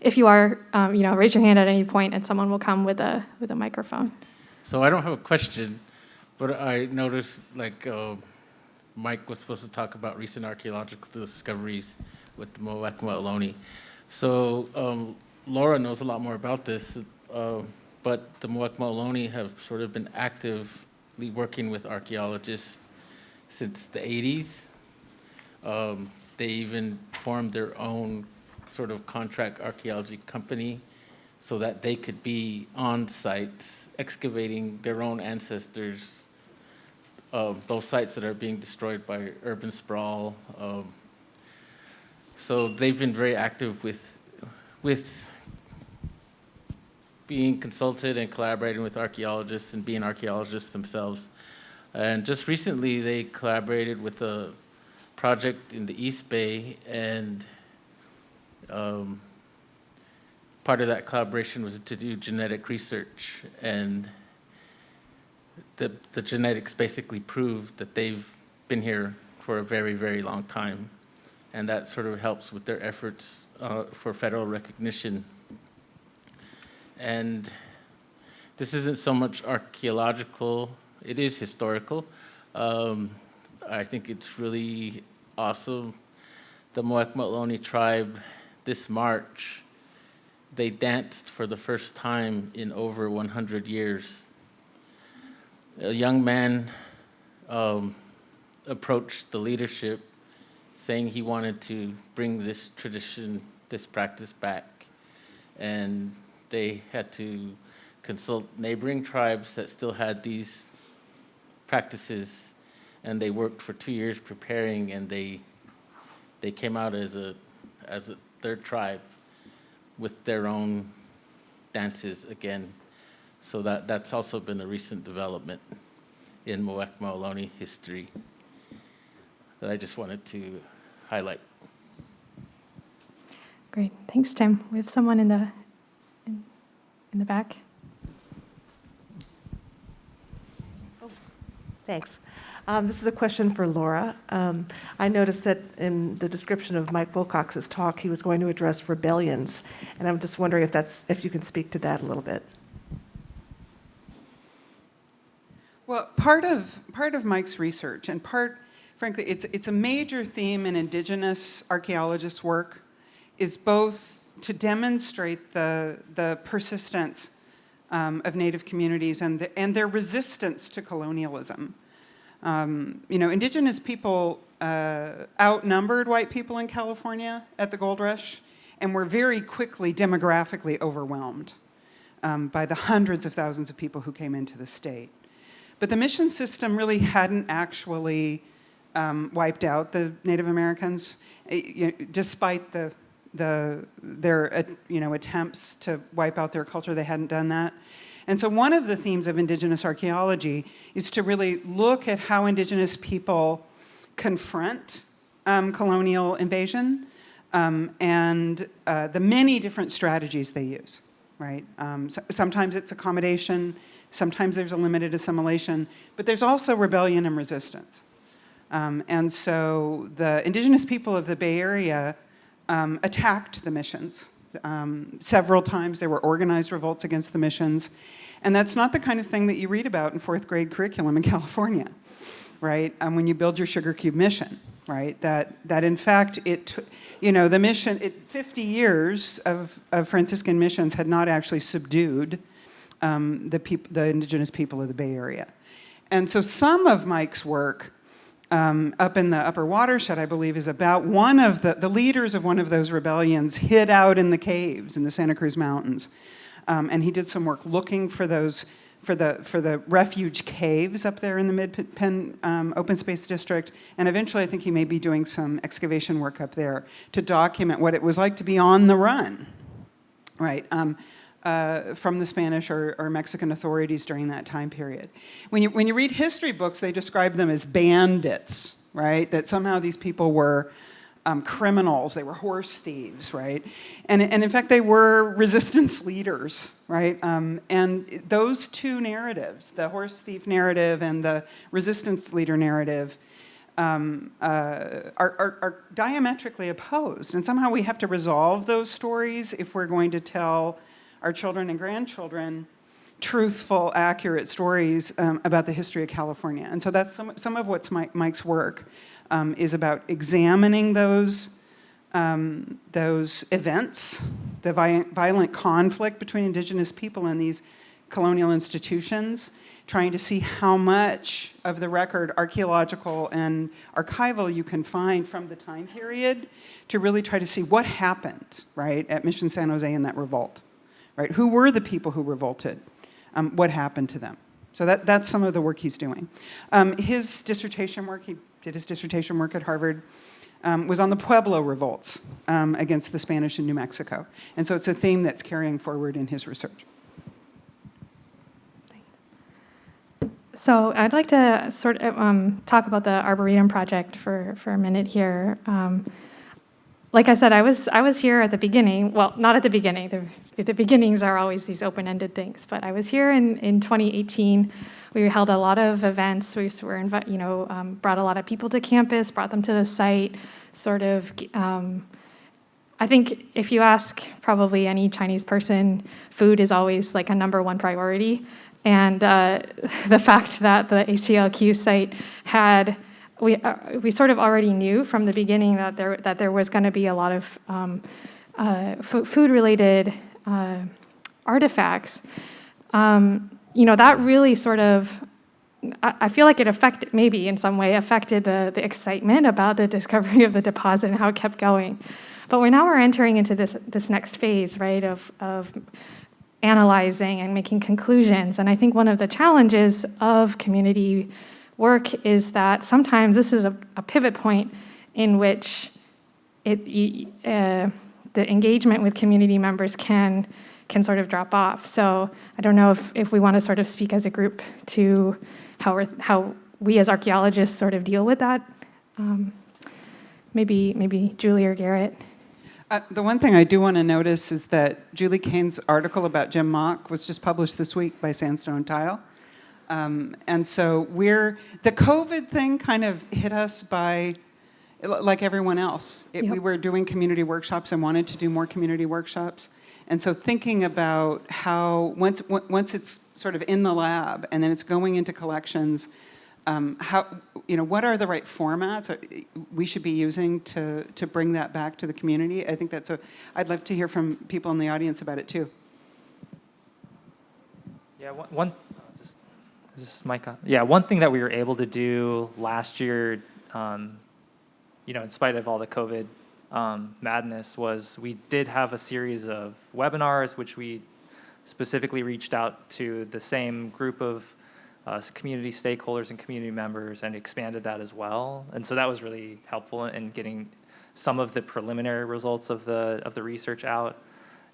if you are, raise your hand at any point and someone will come with a microphone. So I don't have a question, but I noticed Mike was supposed to talk about recent archaeological discoveries with the Muwekma Ohlone. So Laura knows a lot more about this, but the Muwekma Ohlone have sort of been actively working with archaeologists since the 80s. They even formed their own sort of contract archaeology company so that they could be on sites excavating their own ancestors, those sites that are being destroyed by urban sprawl. So they've been very active with being consulted and collaborating with archaeologists and being archaeologists themselves. And just recently, they collaborated with a project in the East Bay, and part of that collaboration was to do genetic research. And the genetics basically proved that they've been here for a very, very long time. And that sort of helps with their efforts for federal recognition. And this isn't so much archaeological, it is historical. I think it's really awesome. The Muwekma Ohlone tribe, this March, they danced for the first time in over 100 years. A young man approached the leadership saying he wanted to bring this tradition, this practice back. And they had to consult neighboring tribes that still had these practices, and they worked for 2 years preparing, and they came out as a third tribe with their own dances again. So that's also been a recent development in Muwekma Ohlone history that I just wanted to highlight. Great, thanks, Tim. We have someone in the back. Thanks. This is a question for Laura. I noticed that in the description of Mike Wilcox's talk, he was going to address rebellions, and I'm just wondering if you can speak to that a little bit. Well, part of Mike's research, and frankly, it's a major theme in indigenous archaeologists' work, is both to demonstrate the persistence of Native communities and their resistance to colonialism. Indigenous people outnumbered white people in California at the gold rush, and were very quickly demographically overwhelmed by the hundreds of thousands of people who came into the state. But the mission system really hadn't actually wiped out the Native Americans, despite their attempts to wipe out their culture. They hadn't done that. And so one of the themes of indigenous archaeology is to really look at how indigenous people confront colonial invasion and the many different strategies they use, right? Sometimes it's accommodation, sometimes there's a limited assimilation, but there's also rebellion and resistance. And so the indigenous people of the Bay Area attacked the missions. Several times there were organized revolts against the missions. And that's not the kind of thing that you read about in fourth grade curriculum in California, right? When you build your Sugar Cube mission, right? That in fact, the mission, 50 years of Franciscan missions had not actually subdued the indigenous people of the Bay Area. And so some of Mike's work up in the upper watershed, I believe, is about one of the leaders of one of those rebellions hid out in the caves in the Santa Cruz Mountains. And he did some work looking for the refuge caves up there in the Mid-Penn Open Space District. And eventually, I think he may be doing some excavation work up there to document what it was like to be on the run, right? From the Spanish or Mexican authorities during that time period. When you read history books, they describe them as bandits, right? That somehow these people were criminals, they were horse thieves, right? And in fact, they were resistance leaders, right? And those two narratives, the horse thief narrative and the resistance leader narrative, are diametrically opposed. And somehow we have to resolve those stories if we're going to tell our children and grandchildren truthful, accurate stories about the history of California. And so that's some of what's Mike's work is about examining those events, the violent conflict between indigenous people and these colonial institutions, trying to see how much of the record, archaeological and archival, you can find from the time period to really try to see what happened, right, at Mission San Jose in that revolt. Right? Who were the people who revolted? What happened to them? So that's some of the work he's doing. His dissertation work, he did his dissertation work at Harvard, was on the Pueblo revolts against the Spanish in New Mexico. And so it's a theme that's carrying forward in his research. So I'd like to sort of talk about the Arboretum project for a minute here. Like I said, I was here at the beginning. Well, not at the beginning. The beginnings are always these open-ended things. But I was here in 2018. We held a lot of events. We were brought a lot of people to campus, brought them to the site. Sort of, I think if you ask probably any Chinese person, food is always like a number one priority. And the fact that the ACLQ site had. We sort of already knew from the beginning that there was going to be a lot of food-related artifacts. That really sort of I feel like it affected, maybe in some way, affected the excitement about the discovery of the deposit and how it kept going. But we're entering into this next phase, right, of analyzing and making conclusions. And I think one of the challenges of community work is that sometimes this is a pivot point in which the engagement with community members can sort of drop off. So I don't know if we want to sort of speak as a group to how we as archaeologists sort of deal with that. Maybe Julie or Garrett. The one thing I do want to notice is that Julie Cain's article about Jim Mock was just published this week by Sandstone Tile. And so the COVID thing kind of hit us by, like everyone else. We were doing community workshops and wanted to do more community workshops. And so thinking about how, once it's sort of in the lab and then it's going into collections, what are the right formats we should be using to bring that back to the community? I think I'd love to hear from people in the audience about it too. Yeah, is this mic on? Yeah, one thing that we were able to do last year, in spite of all the COVID madness, was we did have a series of webinars, which we specifically reached out to the same group of community stakeholders and community members and expanded that as well. And so that was really helpful in getting some of the preliminary results of the research out.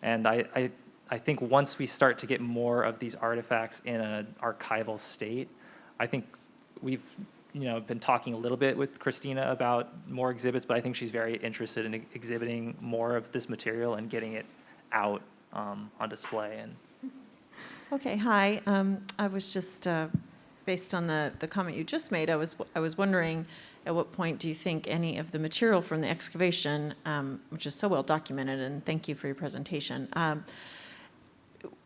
And I think once we start to get more of these artifacts in an archival state, I think we've been talking a little bit with Christina about more exhibits, but I think she's very interested in exhibiting more of this material and getting it out on display. And Okay, hi. I was just, based on the comment you just made, I was wondering, at what point do you think any of the material from the excavation, which is so well documented, and thank you for your presentation,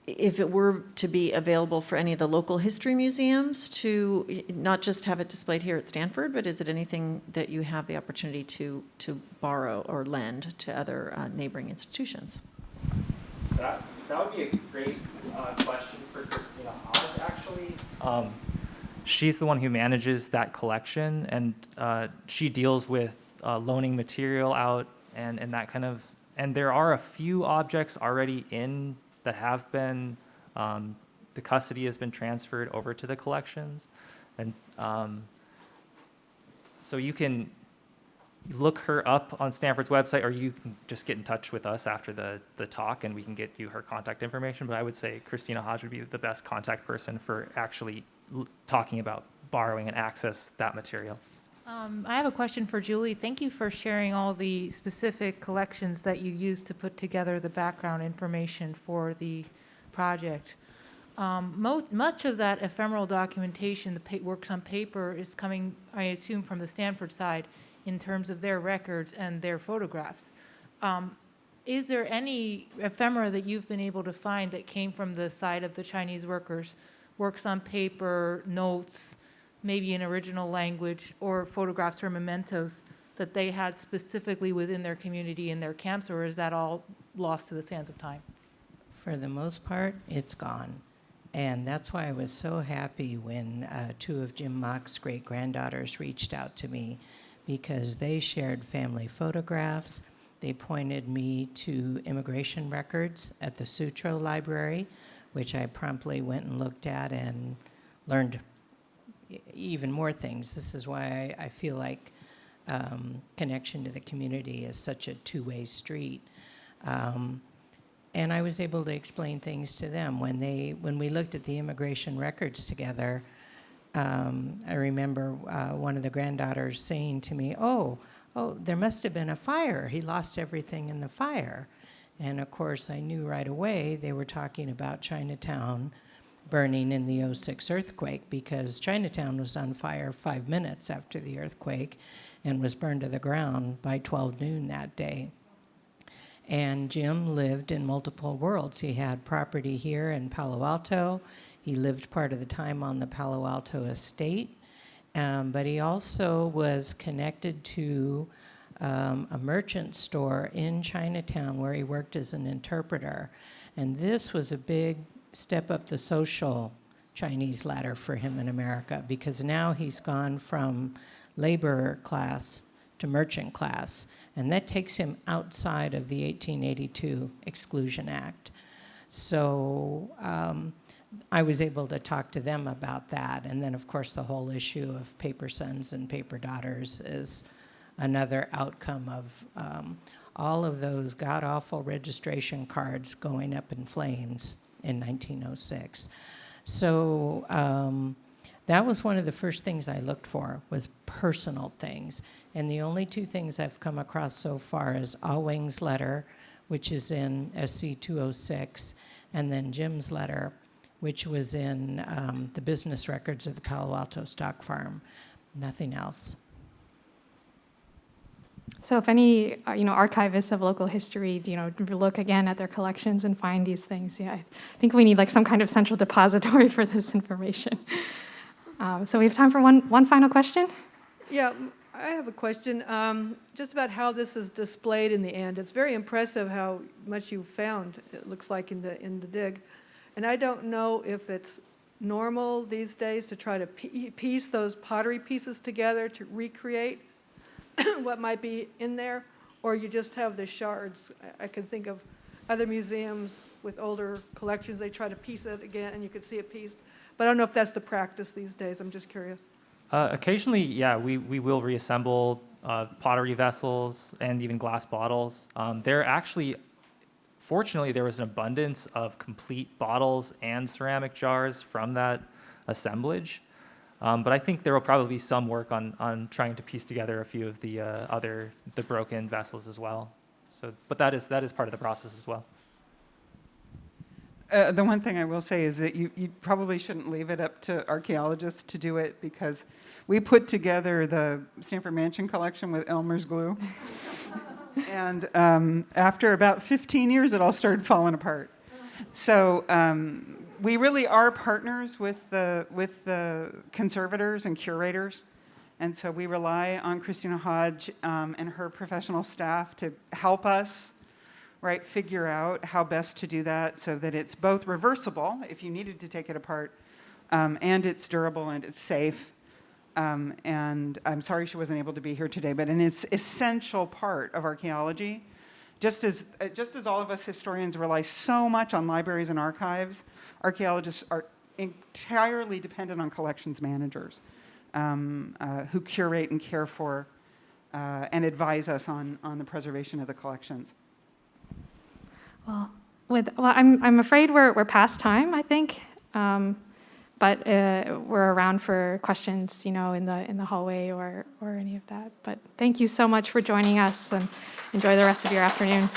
if it were to be available for any of the local history museums to not just have it displayed here at Stanford, but is it anything that you have the opportunity to borrow or lend to other neighboring institutions? that would be a great question for Christina Hodge, actually. She's the one who manages that collection, and she deals with loaning material out and that kind of, and there are a few objects already in that have been, the custody has been transferred over to the collections. And so you can look her up on Stanford's website, or you can just get in touch with us after the talk and we can get you her contact information. But I would say Christina Hodge would be the best contact person for actually talking about borrowing and access that material. I have a question for Julie. Thank you for sharing all the specific collections that you used to put together the background information for the project. Much of that ephemeral documentation, the works on paper, is coming, I assume, from the Stanford side in terms of their records and their photographs. Is there any ephemera that you've been able to find that came from the side of the Chinese workers, works on paper, notes, maybe in original language, or photographs or mementos that they had specifically within their community in their camps, or is that all lost to the sands of time? For the most part, it's gone. And that's why I was so happy when two of Jim Mock's great-granddaughters reached out to me, because they shared family photographs. They pointed me to immigration records at the Sutro Library, which I promptly went and looked at and learned even more things. This is why I feel like connection to the community is such a two-way street. And I was able to explain things to them. When we looked at the immigration records together, I remember one of the granddaughters saying to me, oh, there must have been a fire. He lost everything in the fire. And of course, I knew right away they were talking about Chinatown burning in the 2006 earthquake, because Chinatown was on fire 5 minutes after the earthquake and was burned to the ground by 12 noon that day. And Jim lived in multiple worlds. He had property here in Palo Alto. He lived part of the time on the Palo Alto estate, but he also was connected to a merchant store in Chinatown where he worked as an interpreter. And this was a big step up the social Chinese ladder for him in America, because now he's gone from labor class to merchant class, and that takes him outside of the 1882 Exclusion Act. So I was able to talk to them about that. And then, of course, the whole issue of paper sons and paper daughters is another outcome of all of those god-awful registration cards going up in flames in 1906. So that was one of the first things I looked for, was personal things. And the only two things I've come across so far is Ah Weng's letter, which is in SC 206, and then Jim's letter, which was in the business records of the Palo Alto Stock Farm. Nothing else. So if any, archivists of local history, look again at their collections and find these things, I think we need like some kind of central depository for this information. So we have time for one final question. Yeah, I have a question just about how this is displayed in the end. It's very impressive how much you found, it looks like, in the dig. And I don't know if it's normal these days to try to piece those pottery pieces together to recreate what might be in there, or you just have the shards. I can think of other museums with older collections, they try to piece it again and you can see it pieced. But I don't know if that's the practice these days. I'm just curious. Occasionally, yeah, we will reassemble pottery vessels and even glass bottles. They're actually, fortunately, there was an abundance of complete bottles and ceramic jars from that assemblage. But I think there will probably be some work on trying to piece together a few of the broken vessels as well. So, but that is part of the process as well. The one thing I will say is that you probably shouldn't leave it up to archaeologists to do it, because we put together the Stanford Mansion collection with Elmer's glue. And after about 15 years, it all started falling apart. So we really are partners with the conservators and curators. And so we rely on Christina Hodge and her professional staff to help us figure out how best to do that so that it's both reversible if you needed to take it apart, and it's durable and it's safe. And I'm sorry she wasn't able to be here today, but an essential part of archaeology, just as all of us historians rely so much on libraries and archives, archaeologists are entirely dependent on collections managers who curate and care for and advise us on the preservation of the collections. Well, I'm afraid we're past time, I think, but we're around for questions, in the hallway or any of that. But thank you so much for joining us, and enjoy the rest of your afternoon.